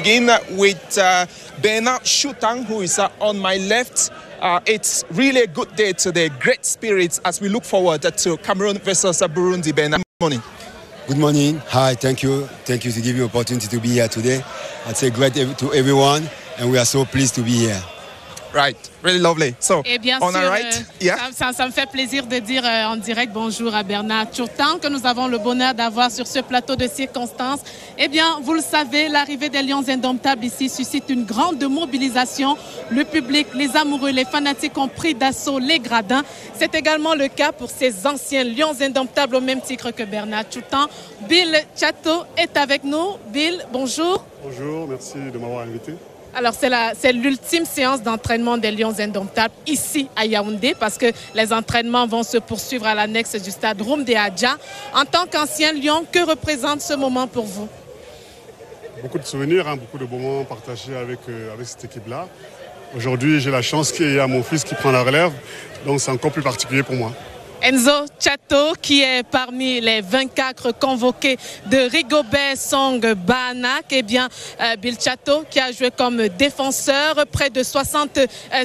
begin with Bernard Choutang, who is on my left. It's really a good day today, great spirits as we look forward to Cameroon versus Burundi. Bernard, good morning. Good morning. Hi, thank you. Thank you to give me the opportunity to be here today. I'd say great to everyone, and we are so pleased to be here. Right, really lovely. So, Et bien on sûr, our right, yeah. ça me fait plaisir de dire en direct bonjour à Bernard Choutang que nous avons le bonheur d'avoir sur ce plateau de circonstances. Eh bien, vous le savez, l'arrivée des Lions Indomptables ici suscite une grande mobilisation. Le public, les amoureux, les fanatiques ont pris d'assaut les gradins. C'est également le cas pour ces anciens Lions Indomptables au même titre que Bernard Choutang. Bill Chateau est avec nous. Bill, bonjour. Bonjour, merci de m'avoir invité. Alors, c'est l'ultime séance d'entraînement des Lions Indomptables ici à Yaoundé parce que les entraînements vont se poursuivre à l'annexe du stade Roumdé Adja. En tant qu'ancien Lion, que représente ce moment pour vous? Beaucoup de souvenirs, beaucoup de moments partagés avec cette équipe-là. Aujourd'hui, j'ai la chance qu'il y a mon fils qui prend la relève, donc c'est encore plus particulier pour moi. Enzo Chato, qui est parmi les 24 convoqués de Rigobert Song Banak. Eh bien, Bill Chato, qui a joué comme défenseur, près de 60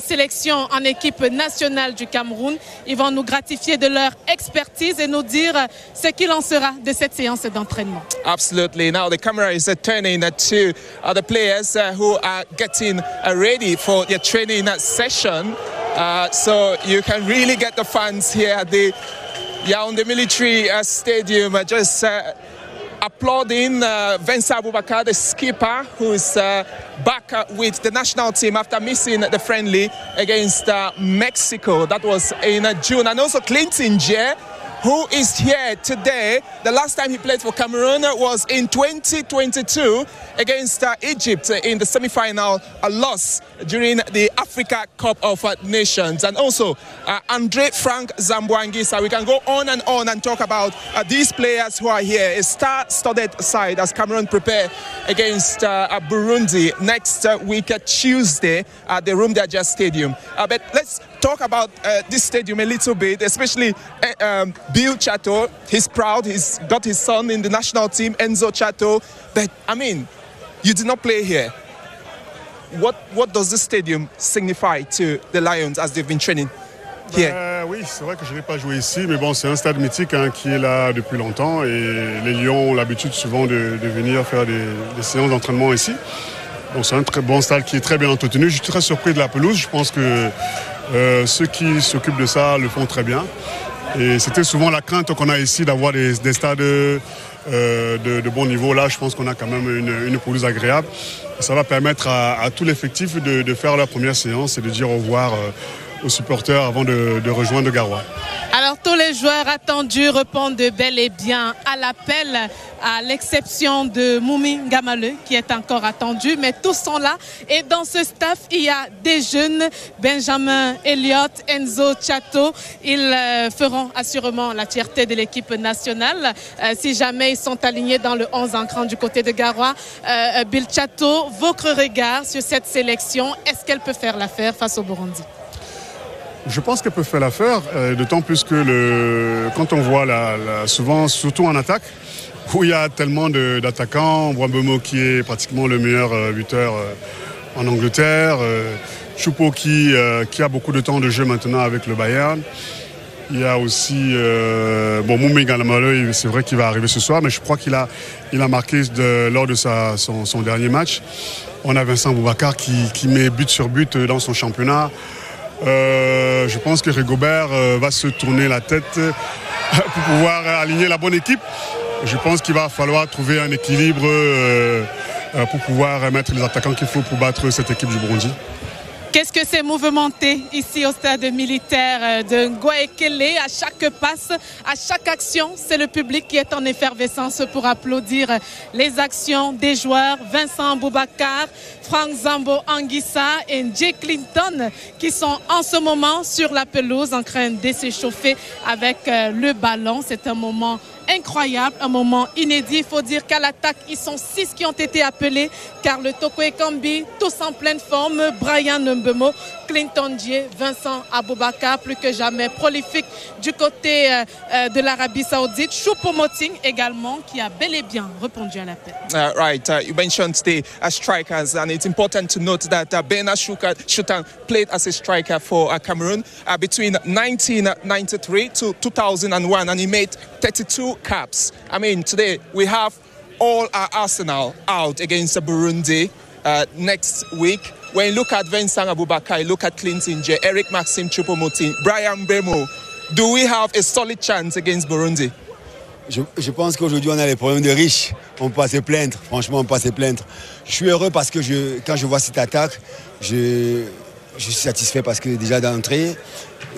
sélections en équipe nationale du Cameroun. Ils vont nous gratifier de leur expertise et nous dire ce qu'il en sera de cette séance d'entraînement. Absolutely. Now the camera is turning to the players who are getting ready for their training session. So you can really get the fans here at the Yaoundé Military Stadium just applauding Vincent Aboubakar, the skipper, who is back with the national team after missing the friendly against Mexico. That was in June. And also Clinton Jay, who is here today. The last time he played for Cameroon was in 2022 against Egypt in the semi-final, a loss during the Africa Cup of Nations. And also Andre Frank Zambouangisa. We can go on and talk about these players who are here. A star-studded side as Cameroon prepare against Burundi next week, Tuesday, at the Roumdé Adja Stadium. But let's talk about this stadium a little bit, especially Bill Chateau. He's proud. He's got his son in the national team, Enzo Chateau. But, I mean, you did not play here. What does this stadium signify to the Lions as they've been training here? Oui, c'est vrai que je n'ai pas joué ici, mais bon, c'est un stade mythique qui est là depuis longtemps et les Lions ont l'habitude souvent de venir faire des séances d'entraînement ici. Donc c'est un très bon stade qui est très bien entretenu. Je suis très surpris de la pelouse. Je pense que ceux qui s'occupent de ça le font très bien. Et c'était souvent la crainte qu'on a ici d'avoir des stades de bon niveau. Là, je pense qu'on a quand même une pelouse agréable. Ça va permettre à tout l'effectif de faire leur première séance et de dire au revoir aux supporters avant de rejoindre Garoua. Alors tous les joueurs attendus répondent bel et bien à l'appel, à l'exception de Moumi Gamale qui est encore attendu, mais tous sont là. Et dans ce staff, il y a des jeunes, Benjamin Elliott, Enzo Chato. Ils feront assurément la fierté de l'équipe nationale si jamais ils sont alignés dans le 11 ancrant du côté de Garoua. Bill Chato, votre regard sur cette sélection, est-ce qu'elle peut faire l'affaire face au Burundi? Je pense qu'elle peut faire l'affaire, d'autant plus que quand on voit souvent, surtout en attaque, où il y a tellement d'attaquants, on voit Mbeumo qui est pratiquement le meilleur buteur en Angleterre, Choupo qui a beaucoup de temps de jeu maintenant avec le Bayern. Il y a aussi Moumi Gamale, c'est vrai qu'il va arriver ce soir, mais je crois qu'il a marqué lors de son dernier match. On a Vincent Aboubakar qui met but sur but dans son championnat. Je pense que Rigobert va se tourner la tête pour pouvoir aligner la bonne équipe. Je pense qu'il va falloir trouver un équilibre pour pouvoir mettre les attaquants qu'il faut pour battre cette équipe du Burundi. Qu'est-ce que c'est mouvementé ici au stade militaire de Ngouaekele? À chaque passe, à chaque action, c'est le public qui est en effervescence pour applaudir les actions des joueurs. Vincent Aboubakar, Frank Zambo Anguissa et Jay Clinton qui sont en ce moment sur la pelouse en train de s'échauffer avec le ballon. C'est un moment incroyable, un moment inédit. Il faut dire qu'à l'attaque, ils sont 6 qui ont été appelés. Carl Toko Ekambi, tous en pleine forme. Brian Mbeumo, Clinton Dié, Vincent Aboubakar, plus que jamais prolifique du côté de l'Arabie Saoudite. Choupo-Moting également, qui a bel et bien répondu à l'appel. You mentioned the strikers, and it's important to note that Bernard Schuttang played as a striker for Cameroon between 1993 to 2001, and he made 32 caps. I mean, today we have all our arsenal out against Burundi next week. When you look at Vincent Aboubakar, you look at Clinton Dié, Eric Maxime Choupo-Moting, Brian Mbeumo, do we have a solid chance against Burundi? Je pense qu'aujourd'hui, on a les problèmes de riches. On ne peut pas se plaindre. Franchement, on ne peut pas se plaindre. Je suis heureux parce que quand je vois cette attaque, je suis satisfait parce que déjà d'entrée,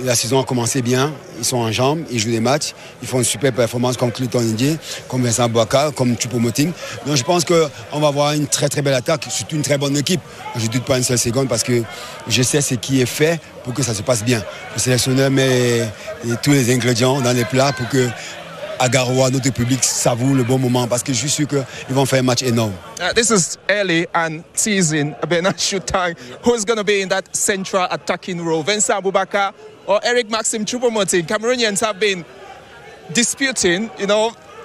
la saison a commencé bien. Ils sont en jambes, ils jouent des matchs. Ils font une super performance comme Clinton Dié, comme Vincent Aboubakar, comme Choupo-Moting. Donc je pense qu'on va avoir une très très belle attaque, surtout une très bonne équipe. Je ne doute pas une seule seconde parce que je sais ce qui est fait pour que ça se passe bien. Le sélectionneur met tous les ingrédients dans les plats pour que à Garoua, notre public savoure le bon moment parce que je suis sûr qu'ils vont faire un match énorme. This is early and teasing Bernard Schuttang, who's going to be in that central attacking role. Vincent Aboubakar or Eric Maxime Choupo-Moting. Cameroonians have been disputing,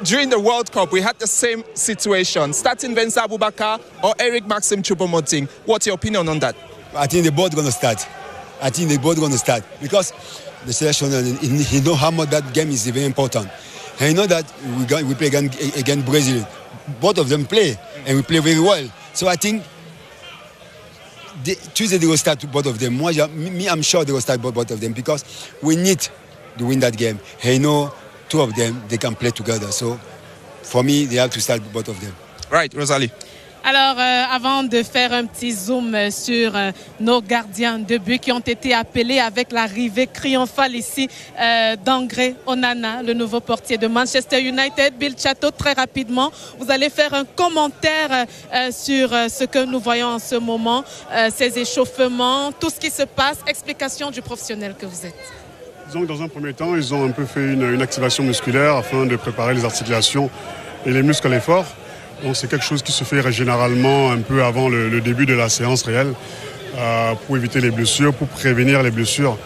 during the World Cup, we had the same situation. Starting Vincent Aboubakar or Eric Maxime Choupo-Moting. What's your opinion on that? I think they're both going to start. Because the selectioner, he knows how much that game is very important. And you know that we play against Brazil. Both of them play, and we play very well. So I think Tuesday they will start both of them. I'm sure they will start both of them because we need to win that game. And you know, two of them, they can play together. So for me, they have to start both of them. Right, Rosalie. Alors, avant de faire un petit zoom sur nos gardiens de but qui ont été appelés avec l'arrivée triomphale ici d'André Onana, le nouveau portier de Manchester United. Bill Chatto, très rapidement, vous allez faire un commentaire sur ce que nous voyons en ce moment, ces échauffements, tout ce qui se passe, explication du professionnel que vous êtes. Disons que dans un premier temps, ils ont un peu fait une activation musculaire afin de préparer les articulations et les muscles à l'effort. Donc c'est quelque chose qui se fait généralement un peu avant le début de la séance réelle pour éviter les blessures, pour prévenir les blessures.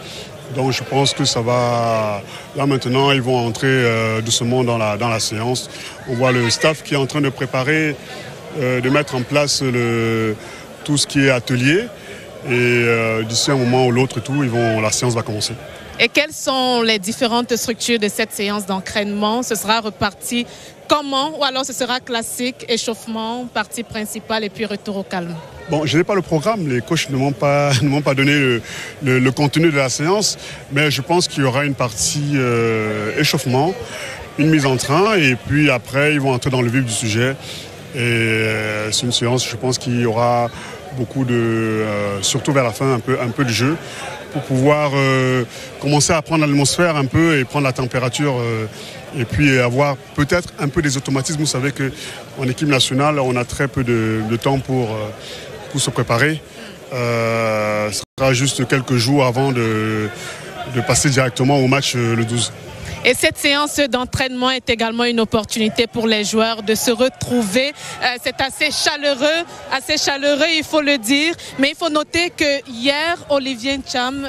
Donc je pense que ça va... Là maintenant, ils vont entrer doucement dans la séance. On voit le staff qui est en train de préparer, de mettre en place tout ce qui est atelier. Et d'ici un moment ou l'autre, la séance va commencer. Et quelles sont les différentes structures de cette séance d'entraînement? Ce sera reparti comment? Ou alors ce sera classique, échauffement, partie principale et puis retour au calme? Bon, je n'ai pas le programme, les coachs ne m'ont pas donné le contenu de la séance, mais je pense qu'il y aura une partie échauffement, une mise en train, et puis après ils vont entrer dans le vif du sujet. Et c'est une séance, je pense qu'il y aura beaucoup surtout vers la fin, un peu de jeu, pour pouvoir commencer à prendre l'atmosphère un peu et prendre la température et puis avoir peut-être un peu des automatismes. Vous savez qu'en équipe nationale, on a très peu de temps pour se préparer. Ce sera juste quelques jours avant de passer directement au match le 12. Et cette séance d'entraînement est également une opportunité pour les joueurs de se retrouver. C'est assez chaleureux, il faut le dire. Mais il faut noter que hier, Olivier Ncham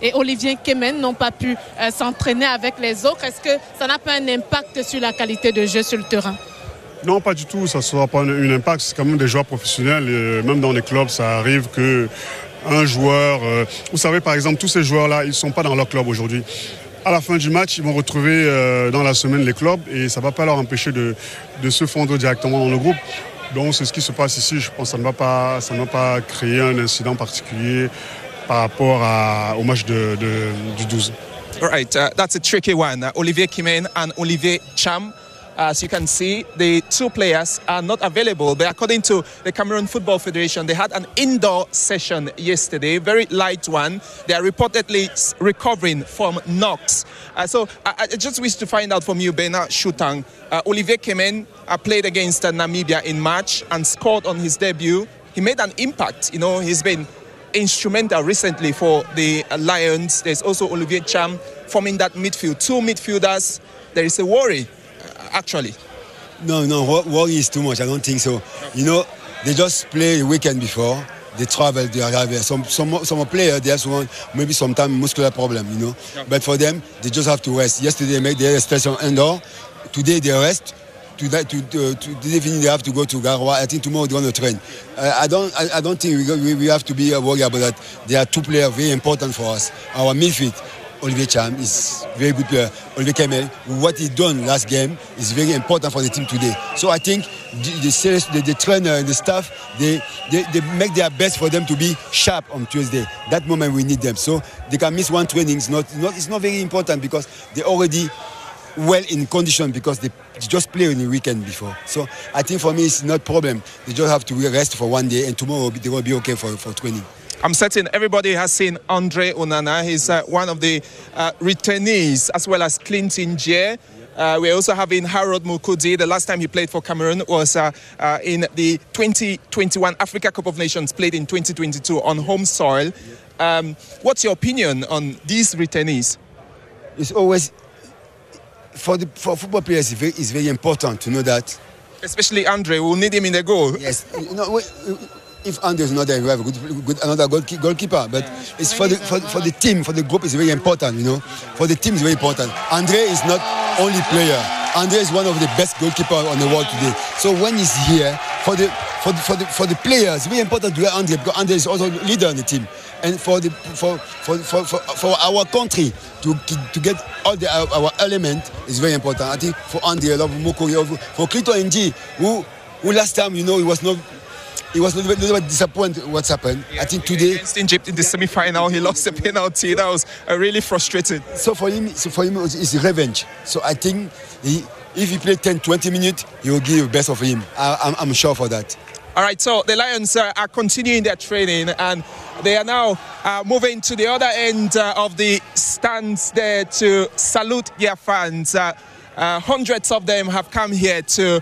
et Olivier Kemen n'ont pas pu s'entraîner avec les autres. Est-ce que ça n'a pas un impact sur la qualité de jeu sur le terrain? Non, pas du tout. Ça ne sera pas un impact. C'est quand même des joueurs professionnels. Et même dans les clubs, ça arrive qu'un joueur... vous savez, par exemple, tous ces joueurs-là, ils ne sont pas dans leur club aujourd'hui. À la fin du match, ils vont retrouver dans la semaine les clubs et ça ne va pas leur empêcher de se fondre directement dans le groupe. Donc c'est ce qui se passe ici. Je pense que ça ne va pas créer un incident particulier par rapport au match du 12. All right, that's a tricky one. Olivier Kemen and Olivier Cham. As you can see, the two players are not available. But according to the Cameroon Football Federation, they had an indoor session yesterday, very light one. They are reportedly recovering from knocks. So I just wish to find out from you, Bernard Schuttang. Olivier Kemen played against Namibia in March and scored on his debut. He made an impact. He's been instrumental recently for the Lions. There's also Olivier Cham forming that midfield. Two midfielders. There is a worry. actually? No, worry is too much. I don't think so. You know, they just play the weekend before. They travel, they arrive here. Some players, they have maybe sometimes muscular problem, you know. Yeah. But for them, they just have to rest. Yesterday, they had a special indoor. Today, they rest. Today, they have to go to Garoua. I think tomorrow they're going to train. I don't think we have to be worried about that. There are two players very important for us. Our midfield, Olivier Cham, is a very good player. Olivier Kemel, what he done last game is very important for the team today. So I think the trainer and the staff, they make their best for them to be sharp on Tuesday. That moment we need them. So they can miss one training. It's not very important because they already well in condition because they just play in the weekend before. So I think for me it's not a problem. They just have to rest for one day and tomorrow they will be okay for training. I'm certain everybody has seen Andre Onana. He's one of the returnees as well as Clinton Jie. We're also having Harold Mukudi. The last time he played for Cameroon was in the 2021 Africa Cup of Nations, played in 2022 on home soil. What's your opinion on these returnees? It's always, for football players, it's very important to know that. Especially Andre, we'll need him in the goal. Yes. If Andre is not there, we have another goalkeeper. But it's for the team, for the group, it's very important, you know. For the team, it's very important. Andre is not only player. Andre is one of the best goalkeepers on the world today. So when he's here, for the players, it's very important to have Andre because Andre is also leader on the team. And for our country to get all our element is very important. I think for Andre, Mokori, for Clinton Nji, who last time, you know, he was not disappointed what's happened. Yeah, I think today against Egypt in the semi-final, he lost a penalty. That was really frustrating. So for him, it's revenge. So I think if he plays 10-20 minutes, he will give the best of him. I'm sure for that. All right, so the Lions are continuing their training and they are now moving to the other end of the stands there to salute their fans. Hundreds of them have come here to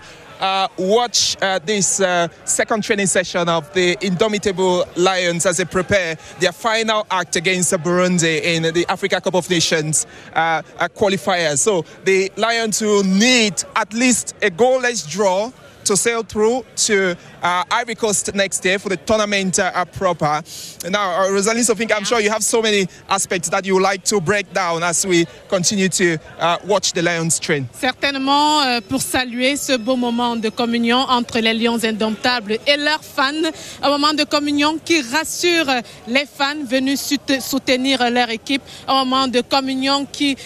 watch this second training session of the Indomitable Lions as they prepare their final act against Burundi in the Africa Cup of Nations qualifiers. So the Lions will need at least a goalless draw to sail through to Ivory Coast next year for the tournament proper. Now, Rosalie Sofink, I'm sure you have so many aspects that you would like to break down as we continue to watch the Lions train. Certainement, pour saluer ce beau moment de communion entre les Lions indomptables et leurs fans, un moment de communion qui rassure les fans venus soutenir leur équipe, un moment de communion qui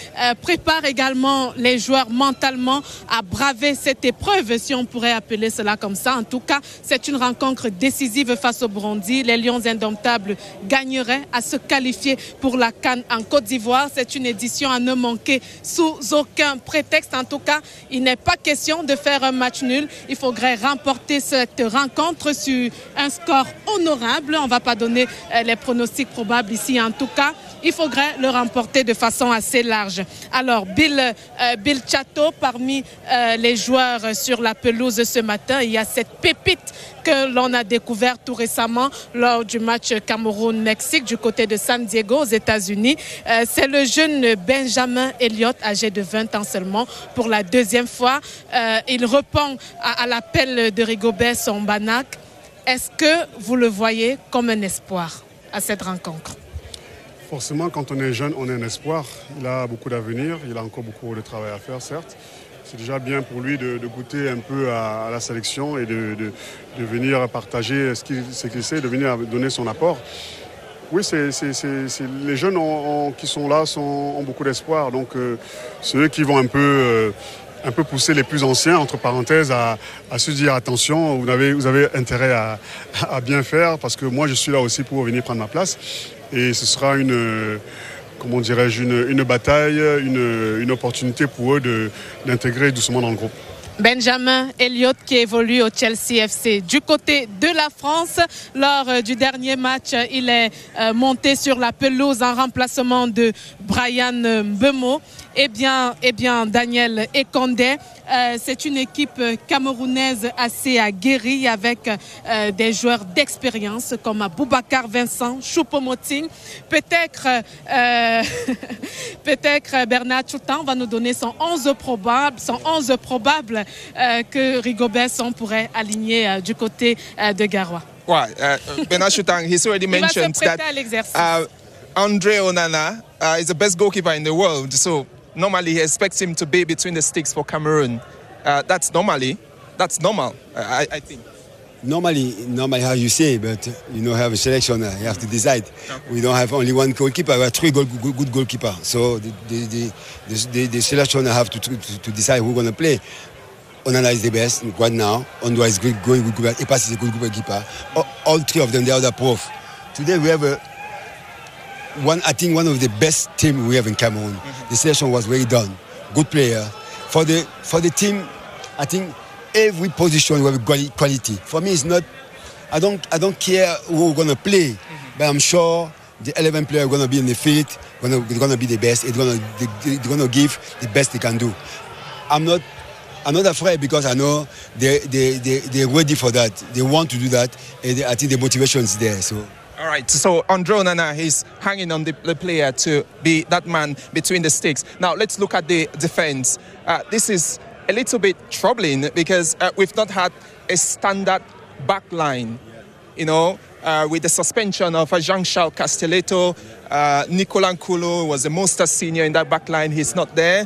prépare également les joueurs mentalement à braver cette épreuve, si on pourrait appeler cela comme ça. En tout cas, c'est une rencontre décisive face au Burundi. Les Lions indomptables gagneraient à se qualifier pour la CAN en Côte d'Ivoire. C'est une édition à ne manquer sous aucun prétexte. En tout cas, il n'est pas question de faire un match nul. Il faudrait remporter cette rencontre sur un score honorable. On ne va pas donner les pronostics probables ici. En tout cas, il faudrait le remporter de façon assez large. Alors, Bill Chateau, parmi les joueurs sur la pelouse ce matin, il y a cette pépite que l'on a découvert tout récemment lors du match Cameroun-Mexique du côté de San Diego aux États-Unis. C'est le jeune Benjamin Elliott, âgé de 20 ans seulement, pour la deuxième fois. Il répond à l'appel de Rigobert Sambanac. Est-ce que vous le voyez comme un espoir à cette rencontre? Forcément, quand on est jeune, on a un espoir. Il a beaucoup d'avenir, il a encore beaucoup de travail à faire, certes. C'est déjà bien pour lui de goûter un peu à la sélection et de venir partager ce qu'il sait, de venir donner son apport. Oui, les jeunes qui sont là ont beaucoup d'espoir. Donc, ceux qui vont un peu pousser les plus anciens, entre parenthèses, à se dire attention, vous avez intérêt à bien faire parce que moi, je suis là aussi pour venir prendre ma place. Et ce sera une bataille, une opportunité pour eux d'intégrer doucement dans le groupe. Benjamin Elliott qui évolue au Chelsea FC. Du côté de la France, lors du dernier match, il est monté sur la pelouse en remplacement de Brian Mbeumo. Eh bien, Daniel Ekondé, c'est une équipe camerounaise assez aguerrie avec des joueurs d'expérience comme Boubacar Vincent, Choupo-Moting. Peut-être Bernard Choutan va nous donner son 11 probable que Rigobert Song pourrait aligner du côté de Garoua. Well, Bernard Choutan, he's already mentioned that Andre Onana is the best goalkeeper in the world. So normally he expects him to be between the sticks for Cameroon. That's normal, I think. Normally, how you say, but have a selection, you have to decide. Okay. We don't have only one goalkeeper, we have three good goalkeepers. So the selection have to decide who's going to play. Onana is the best right now. Ondwa is good goalkeeper. Epas is a good goalkeeper. All three of them, they are the proof. Today we have one of the best teams we have in Cameroon. Mm-hmm. The selection was very done. Good player. For the team, I think every position we have quality. For me, it's not. I don't care who we're gonna play, but I'm sure the 11 players are gonna be in the field. They're gonna be the best. They're gonna give the best they can do. I'm not afraid because I know they're ready for that. They want to do that, and I think the motivation is there. So. All right, so Andre Onana, he's hanging on the player to be that man between the sticks. Now, let's look at the defense. This is a little bit troubling because we've not had a standard back line, with the suspension of Jean-Charles Castelletto. Nicolas Nkulu was the most senior in that back line. He's not there.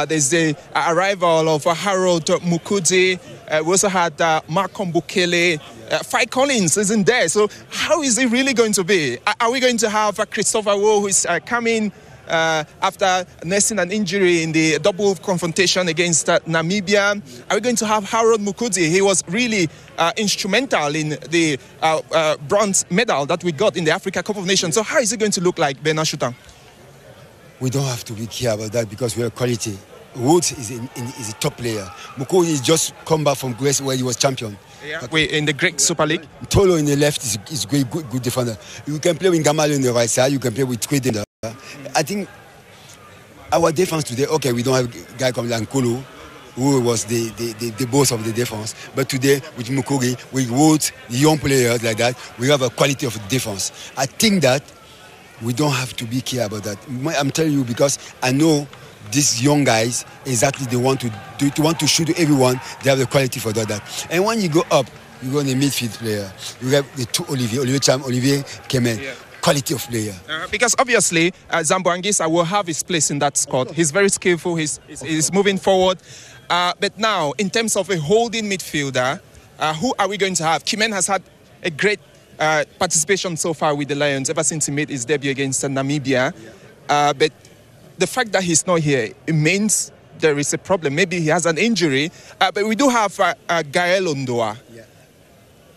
There's the arrival of Harold Mukudi. We also had Malcolm Bukele. Fai Collins isn't there. So how is it really going to be? Are we going to have Christopher Woh, who is coming after nursing an injury in the double confrontation against Namibia? Are we going to have Harold Mukudi? He was really instrumental in the bronze medal that we got in the Africa Cup of Nations. So how is it going to look like, Bernard Choutan? We don't have to be careful about that because we have quality. Woods is a top player. Mukudi is just come back from Greece where he was champion. Yeah, in the Greek Super League. Tolo in the left is a good defender. You can play with Gamal on the right side. You can play with Twede. I think our defense today, okay, we don't have a guy comme Nkulu, who was the boss of the defense. But today, with Mukudi, with Woods, the young players like that, we have a quality of defense. I think that we don't have to be careful about that. I'm telling you because I know these young guys exactly they want to shoot everyone. They have the quality for that. And when you go up, you go in the midfield player. You have the two Olivier Cham, Olivier Kemen. Yeah. Quality of player. Because obviously Zambo Anguissa will have his place in that squad. He's very skillful. He's moving forward. But now, in terms of a holding midfielder, who are we going to have? Kemen has had a great participation so far with the Lions ever since he made his debut against Namibia. But the fact that he's not here, it means there is a problem. Maybe he has an injury. But we do have Gael Ondoa. Yeah.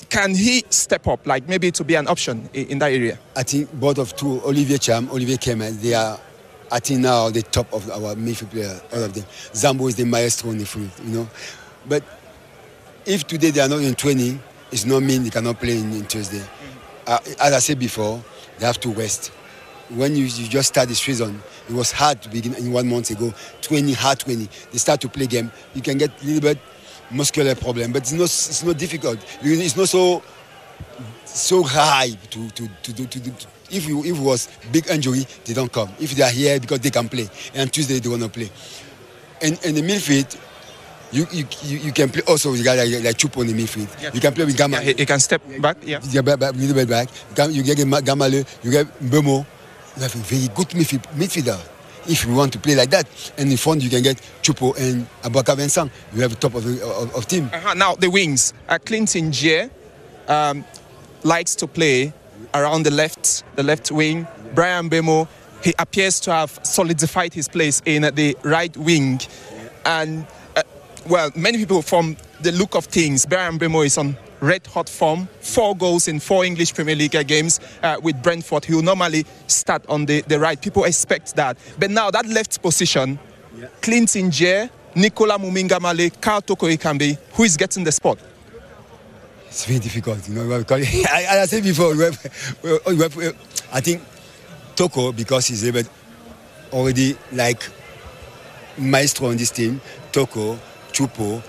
Can he step up, like maybe to be an option in that area? I think both of two, Olivier Cham, Olivier Kemen, they are, I think now the top of our midfield player, all of them. Zambo is the maestro in the field, But if today they are not in training, it's not mean they cannot play in Tuesday. As I said before, they have to rest. When you just start the season, it was hard to begin in 1 month ago. Hard 20. They start to play game. You can get a little bit muscular problem, but it's not difficult. It's not so high to if it was big injury, they don't come. If they are here because they can play, and Tuesday they want to play. And in the midfield, you can play also with a guy like Choupo in the midfield. Yeah. You can play with Gamal. Yeah, he can step back. Yeah, a little bit back. You get Gamale, you get Mbemo. You have a very good midfielder. If you want to play like that, and in front you can get Choupo and Aboubacar Vincent. You have the top of team. Now the wings. Clinton Jie likes to play around the left wing. Brian Mbemo, he appears to have solidified his place in the right wing, and many people from the look of things, Brian Mbemo is on red-hot form, 4 goals in 4 English Premier League games with Brentford. He will normally start on the right. People expect that. But now that left position, Clinton Jie, Nicolas Mumingamale, Karl Toko Ekambi, who is getting the spot? It's very difficult. As I said before, I think Toko, because he's already like maestro on this team, Toko, Chupo,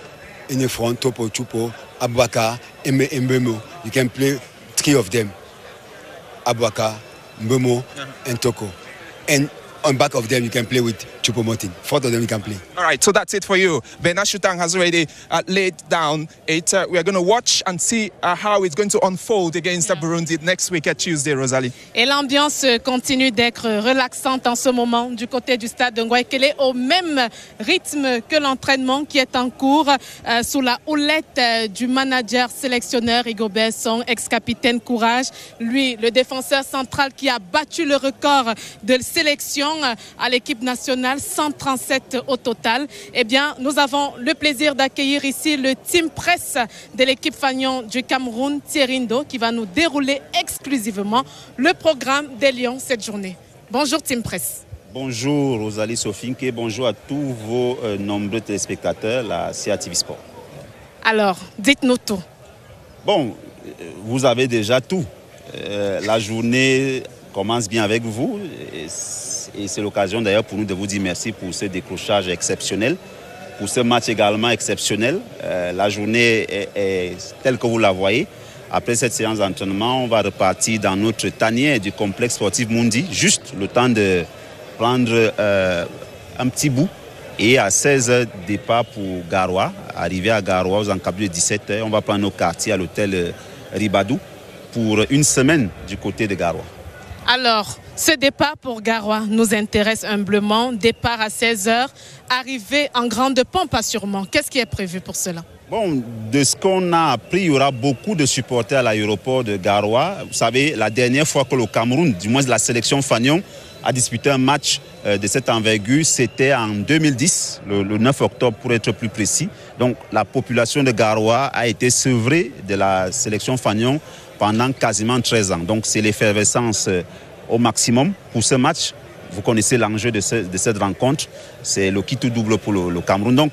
in the front, Topo, Chupo, Abouaka, Mbemo. You can play 3 of them. Abouaka, Mbemo, and Toko. And on back of them, you can play with Choupo-Moting. 4 of them you can play. All right, so that's it for you. Bernard Chutang has already laid down it. We are going to watch and see how it's going to unfold against Burundi next week at Tuesday, Rosalie. Et l'ambiance continue d'être relaxante en ce moment du côté du stade de Ngouaikele, au même rythme que l'entraînement qui est en cours sous la houlette du manager sélectionneur Igobert Song, ex-capitaine Courage. Lui, le défenseur central qui a battu le record de sélection à l'équipe nationale, 137 au total. Eh bien, nous avons le plaisir d'accueillir ici le team presse de l'équipe Fagnon du Cameroun, Thierry Ndo, qui va nous dérouler exclusivement le programme des Lions cette journée. Bonjour team presse. Bonjour Rosalie Sofinke, bonjour à tous vos nombreux téléspectateurs, la CATV Sport. Alors, dites-nous tout. Bon, vous avez déjà tout. La journée commence bien avec vous et c'est l'occasion d'ailleurs pour nous de vous dire merci pour ce décrochage exceptionnel, pour ce match également exceptionnel. La journée est telle que vous la voyez. Après cette séance d'entraînement, on va repartir dans notre tanière du complexe sportif Mundi, juste le temps de prendre un petit bout. Et à 16h, départ pour Garoua. Arrivé à Garoua aux encablures de 17h, on va prendre nos quartiers à l'hôtel Ribadou pour une semaine du côté de Garoua. Alors, ce départ pour Garoua nous intéresse humblement. Départ à 16h, arrivée en grande pompe assurément. Qu'est-ce qui est prévu pour cela? Bon, de ce qu'on a appris, il y aura beaucoup de supporters à l'aéroport de Garoua. Vous savez, la dernière fois que le Cameroun, du moins la sélection Fagnon, a disputé un match de cette envergure, c'était en 2010, le 9 octobre pour être plus précis. Donc la population de Garoua a été sevrée de la sélection Fagnon pendant quasiment 13 ans. Donc c'est l'effervescence au maximum pour ce match. Vous connaissez l'enjeu de cette rencontre, c'est le kit double pour le Cameroun. Donc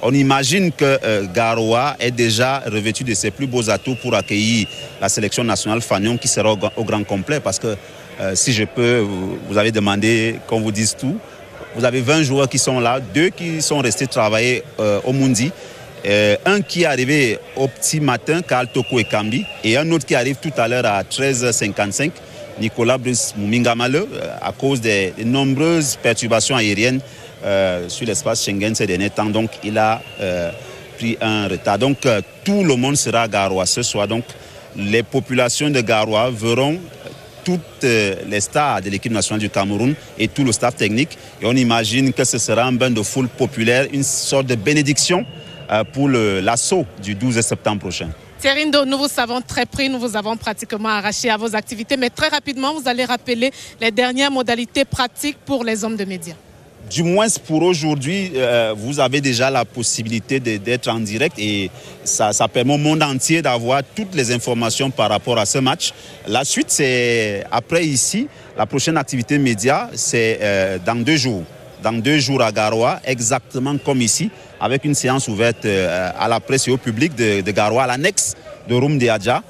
on imagine que Garoua est déjà revêtu de ses plus beaux atouts pour accueillir la sélection nationale Fagnon qui sera au grand complet parce que si je peux, vous avez demandé qu'on vous dise tout. Vous avez 20 joueurs qui sont là, 2 qui sont restés travailler au Mundi, un qui est arrivé au petit matin, Karl Toko et Kambi, et un autre qui arrive tout à l'heure à 13h55, Nicolas Brice Moumingamale, à cause des nombreuses perturbations aériennes sur l'espace Schengen ces derniers temps. Donc il a pris un retard. Donc tout le monde sera à Garoua ce soir. Donc les populations de Garoua verront toutes les stars de l'équipe nationale du Cameroun et tout le staff technique. Et on imagine que ce sera un bain de foule populaire, une sorte de bénédiction pour l'assaut du 12 septembre prochain. Thierry Ndo, nous vous savons très pris, nous vous avons pratiquement arraché à vos activités, mais très rapidement, vous allez rappeler les dernières modalités pratiques pour les hommes de médias. Du moins pour aujourd'hui, vous avez déjà la possibilité d'être en direct et ça permet au monde entier d'avoir toutes les informations par rapport à ce match. La suite, c'est après ici, la prochaine activité média, c'est dans 2 jours. Dans 2 jours à Garoua, exactement comme ici, avec une séance ouverte à la presse et au public de Garoua, à l'annexe de Roum de Adja.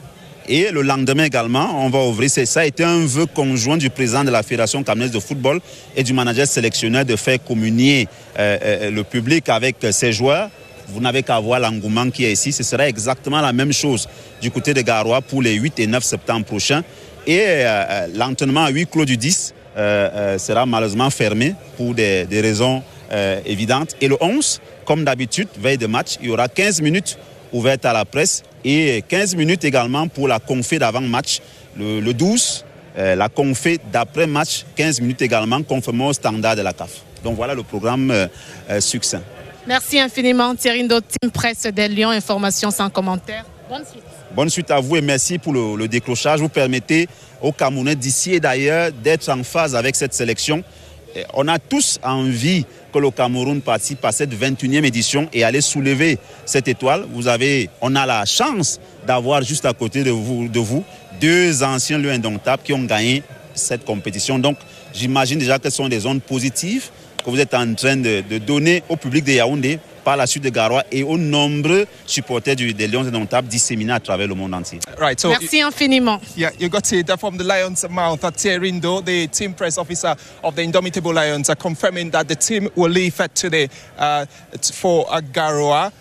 Et le lendemain également, on va ouvrir. Ça a été un vœu conjoint du président de la Fédération camerounaise de football et du manager sélectionneur de faire communier le public avec ses joueurs. Vous n'avez qu'à voir l'engouement qui est ici. Ce sera exactement la même chose du côté de Garoua pour les 8 et 9 septembre prochains. Et l'entraînement à huis clos du 10 sera malheureusement fermé pour des raisons évidentes. Et le 11, comme d'habitude, veille de match, il y aura 15 minutes ouvertes à la presse et 15 minutes également pour la confé d'avant-match. Le 12, la confé d'après-match, 15 minutes également, conformément au standard de la CAF. Donc voilà le programme succinct. Merci infiniment Thierry Ndo, team presse des Lions, information sans commentaire. Bonne suite. Bonne suite à vous et merci pour le décrochage. Vous permettez aux Camerounais d'ici et d'ailleurs d'être en phase avec cette sélection. On a tous envie que le Cameroun participe à cette 21e édition et aller soulever cette étoile. On a la chance d'avoir juste à côté de vous 2 anciens lions indomptables qui ont gagné cette compétition. Donc j'imagine déjà que ce sont des ondes positives que vous êtes en train de donner au public de Yaoundé par la suite de Garoua et aux nombreux supporters des Lions indomptables disséminés à travers le monde entier. Right, so Merci infiniment. Yeah, you got it from the Lions' mouth. Thierry Ndo, the team press officer of the Indomitable Lions, confirming that the team will leave today for Garoua.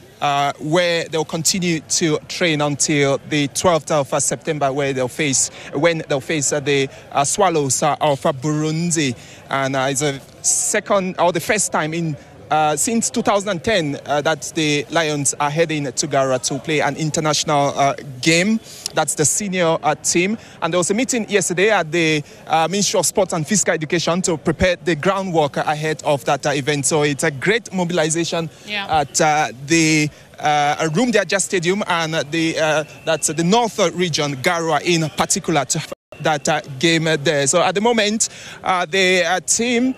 Where they'll continue to train until the 12th of September, when they'll face the Swallows of Burundi, and it's the first time in since 2010 that the Lions are heading to Garoua to play an international game. That's the senior team. And there was a meeting yesterday at the Ministry of Sports and Physical Education to prepare the groundwork ahead of that event. So it's a great mobilization at the Rumdia Jazz Stadium and that's the North region, Garoua in particular, to have that game there. So at the moment, the team,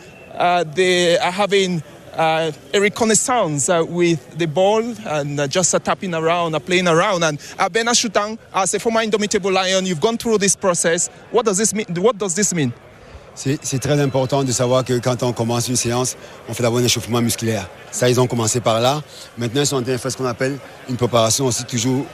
they are having a reconnaissance with the ball and just tapping around, playing around. And Bernard Choutang, as a former Indomitable Lion, you've gone through this process. What does this mean? C'est très important de savoir que quand on commence une séance, on fait d'abord un échauffement musculaire. Ça, ils ont commencé par là. Maintenant, ils sont en train de faire ce qu'on appelle une préparation aussi, toujours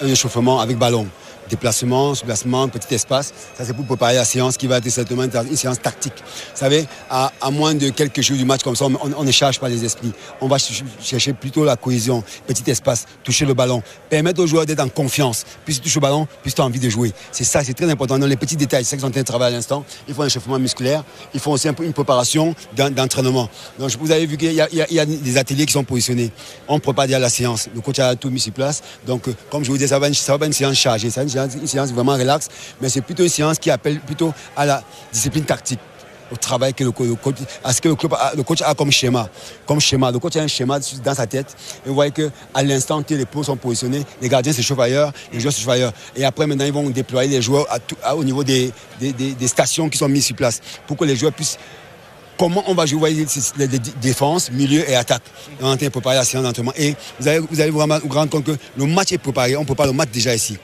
un échauffement avec ballon. Déplacement, sous-placement, petit espace. Ça, c'est pour préparer la séance qui va être certainement une séance tactique. Vous savez, à moins de quelques jours du match comme ça, on ne charge pas les esprits. On va chercher plutôt la cohésion, petit espace, toucher le ballon, permettre aux joueurs d'être en confiance. Plus tu touches le ballon, plus tu as envie de jouer. C'est ça, c'est très important. Dans les petits détails, c'est ça qu'ils sont en train de travailler à l'instant. Ils font un échauffement musculaire, ils font aussi une préparation d'entraînement. Donc, vous avez vu qu'il y a des ateliers qui sont positionnés. On prépare déjà la séance. Le coach a tout mis sur place. Donc, comme je vous disais, ça va être une séance chargée. Une séance vraiment relax, mais c'est plutôt une séance qui appelle plutôt à la discipline tactique, au travail que le coach, à ce que le coach a comme schéma. Le coach a un schéma dans sa tête et vous voyez qu'à l'instant que les pots sont positionnés, les gardiens s'échauffent ailleurs, les joueurs s'échauffent ailleurs. Et après maintenant ils vont déployer les joueurs au niveau des stations qui sont mises sur place pour que les joueurs puissent. Comment on va jouer, vous voyez, les défenses, milieu et attaque. On est en train de préparer la séance d'entraînement. Et vous allez vraiment vous rendre compte que le match est préparé. On prépare le match déjà ici.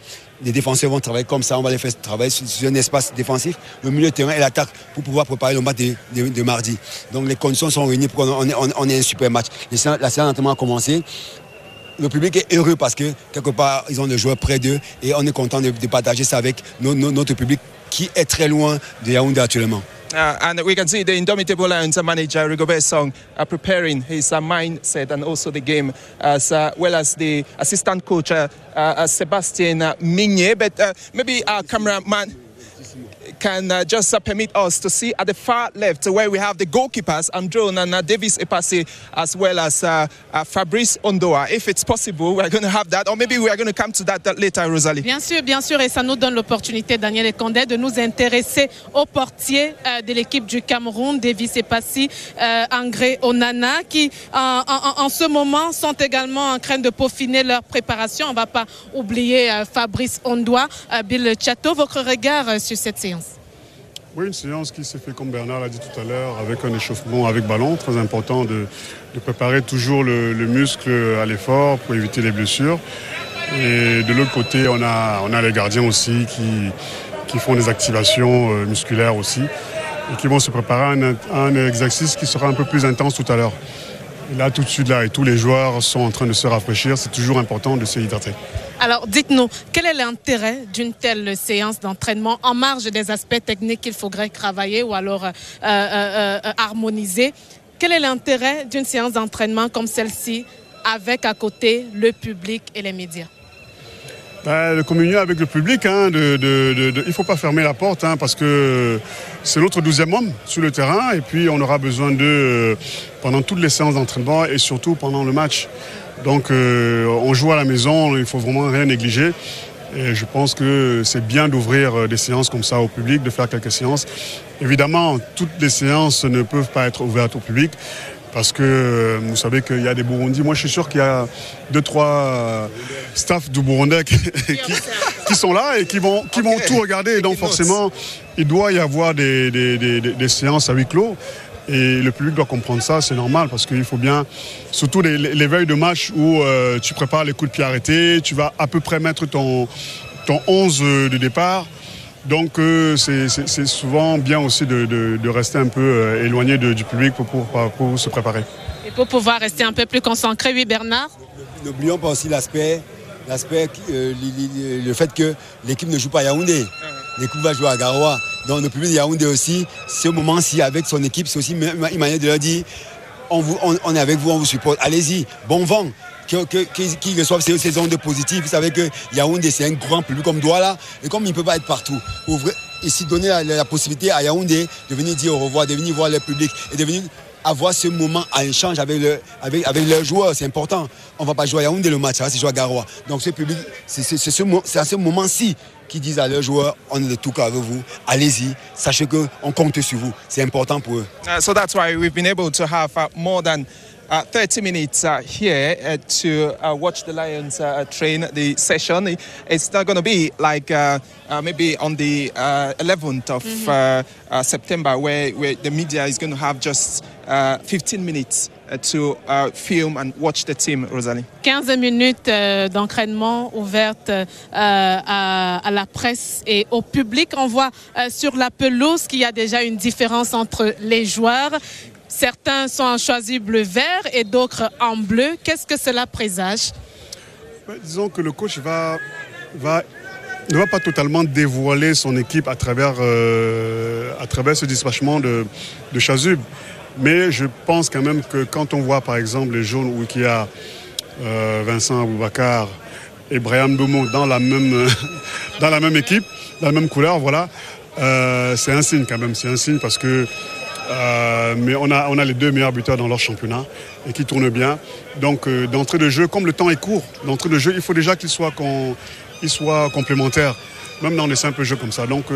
Les défenseurs vont travailler comme ça. On va les faire travailler sur un espace défensif, le milieu de terrain et l'attaque pour pouvoir préparer le match de mardi. Donc les conditions sont réunies pour qu'on ait un super match. La séance d'entraînement a commencé. Le public est heureux parce que quelque part, ils ont des joueurs près d'eux et on est content de partager ça avec notre public qui est très loin de Yaoundé actuellement. And we can see the Indomitable Lions manager Rigobert Song preparing his mindset and also the game, as well as the assistant coach Sébastien Migné. But maybe our cameraman can just permit us to see at the far left where we have the goalkeepers, Andron and Davis Epassi, as well as Fabrice Ondoa. If it's possible, we're going to have that, or maybe we are going to come to that later, Rosalie. Bien sûr, et ça nous donne l'opportunité, Daniel et Condé, de nous intéresser aux portiers de l'équipe du Cameroun, Davis Epassi, André Onana, qui en ce moment sont également en train de peaufiner leur préparation. On ne va pas oublier Fabrice Ondoa, Bill Chateau. Votre regard sur cette séance? Oui, une séance qui s'est faite, comme Bernard l'a dit tout à l'heure, avec un échauffement avec ballon. Très important de préparer toujours le muscle à l'effort pour éviter les blessures. Et de l'autre côté, on a les gardiens aussi qui font des activations musculaires aussi et qui vont se préparer à un exercice qui sera un peu plus intense tout à l'heure. Et là, tout de suite, et tous les joueurs sont en train de se rafraîchir. C'est toujours important de se hydrater. Alors, dites-nous, quel est l'intérêt d'une telle séance d'entraînement en marge des aspects techniques qu'il faudrait travailler ou alors harmoniser? Quel est l'intérêt d'une séance d'entraînement comme celle-ci avec à côté le public et les médias? De communier avec le public, il ne faut pas fermer la porte parce que c'est notre 12e homme sur le terrain et puis on aura besoin d'eux pendant toutes les séances d'entraînement et surtout pendant le match. Donc on joue à la maison, il ne faut vraiment rien négliger. Et je pense que c'est bien d'ouvrir des séances comme ça au public, de faire quelques séances. Évidemment, toutes les séances ne peuvent pas être ouvertes au public. Parce que vous savez qu'il y a des Burundis. Moi, je suis sûr qu'il y a 2-3 staffs du Burundais qui sont là et qui vont tout regarder. Et donc, forcément, il doit y avoir des séances à huis clos. Et le public doit comprendre ça, c'est normal. Parce qu'il faut bien, surtout les veilles de match où tu prépares les coups de pied arrêtés, tu vas à peu près mettre ton 11 de départ. Donc c'est souvent bien aussi de rester un peu éloigné du public pour se préparer. Et pour pouvoir rester un peu plus concentré, oui Bernard? N'oublions pas aussi l'aspect, le fait que l'équipe ne joue pas à Yaoundé. L'équipe va jouer à Garoua. Donc le public de Yaoundé aussi, ce moment-ci avec son équipe, c'est aussi une manière de leur dire on est avec vous, on vous supporte. Allez-y, bon vent. Qu'ils reçoivent ces ondes positives. Vous savez que Yaoundé, c'est un grand public comme Douala. Et comme il ne peut pas être partout, ici donner la possibilité à Yaoundé de venir dire au revoir, de venir voir le public et de venir avoir ce moment à échange avec leurs joueurs, c'est important. On ne va pas jouer à Yaoundé le match, c'est jouer à Garoua. Donc ce public, c'est à ce moment-ci qu'ils disent à leurs joueurs, on est de tout cas avec vous, allez-y, sachez qu'on compte sur vous, c'est important pour eux. So that's why we've been able to have more than 30 minutes here to watch the Lions train the session. It's not going to be like maybe on the 11th of September where the media is going to have just 15 minutes to film and watch the team, Rosalie. 15 minutes d'entraînement ouvertes à la presse et au public. On voit sur la pelouse qu'il y a déjà une différence entre les joueurs. Certains sont en choisi bleu-vert et d'autres en bleu. Qu'est-ce que cela présage? Disons que le coach ne va pas totalement dévoiler son équipe à travers ce dispatchement de chasubles. Mais je pense quand même que quand on voit par exemple les jaunes où il y a Vincent Aboubakar et Brian Bemo dans la même équipe, dans la même couleur, voilà, c'est un signe quand même. C'est un signe parce que mais on a les deux meilleurs buteurs dans leur championnat et qui tournent bien. Donc d'entrée de jeu, comme le temps est court, d'entrée de jeu, il faut déjà qu'il soit complémentaire, même dans des simples jeux comme ça. Donc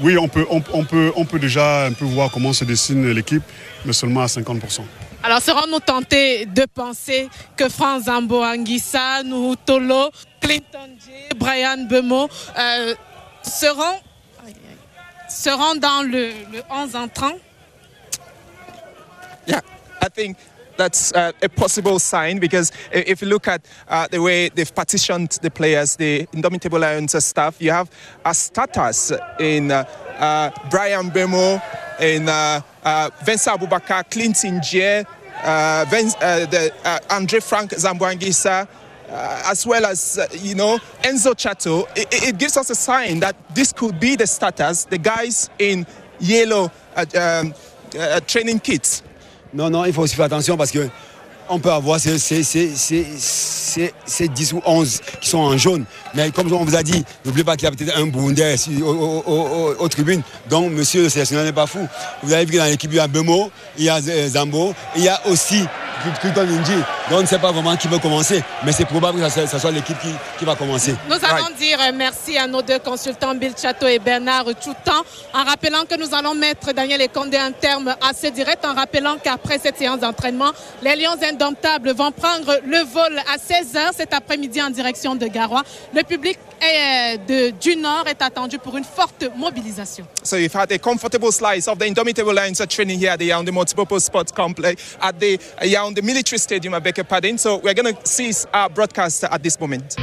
oui, on peut déjà un peu voir comment se dessine l'équipe, mais seulement à 50%. Alors serons-nous tentés de penser que Franck Zambo Anguissa, Nuhu Tolo, Clinton J, Brian Bemo seront dans le 11 entrant? Yeah, I think that's a possible sign because if you look at the way they've partitioned the players, the Indomitable Lions staff, you have starters in Brian Bemo, in Vincent Aboubakar, Clinton J, Andre Frank Zamboanguissa, as well as, Enzo Chato. It gives us a sign that this could be the starters, the guys in yellow training kits. Non, il faut aussi faire attention parce qu'on peut avoir ces 10 ou 11 qui sont en jaune. Mais comme on vous a dit, n'oubliez pas qu'il y a peut-être un Burundais aux tribunes. Donc, monsieur le sélectionneur n'est pas fou. Vous avez vu que dans l'équipe, il y a Bemo, il y a Zambo, il y a aussi Clinton Ninji. Donc, on ne sait pas vraiment qui va commencer. Mais c'est probable que ce soit l'équipe qui va commencer. Nous allons dire merci à nos deux consultants, Bill Chato et Bernard Choutan, en rappelant que nous allons mettre Daniel Ekondé un terme assez direct, en rappelant qu'après cette séance d'entraînement, les Lions indomptables vont prendre le vol à 16h cet après-midi en direction de Garoua. Le public du Nord est attendu pour une forte mobilisation. So you've had a comfortable slice of the Indomitable Lions training here at the Yaoundé Multipurpose Sports Complex at the Yaoundé Military Stadium, I beg your pardon. So we're going to cease our broadcast at this moment.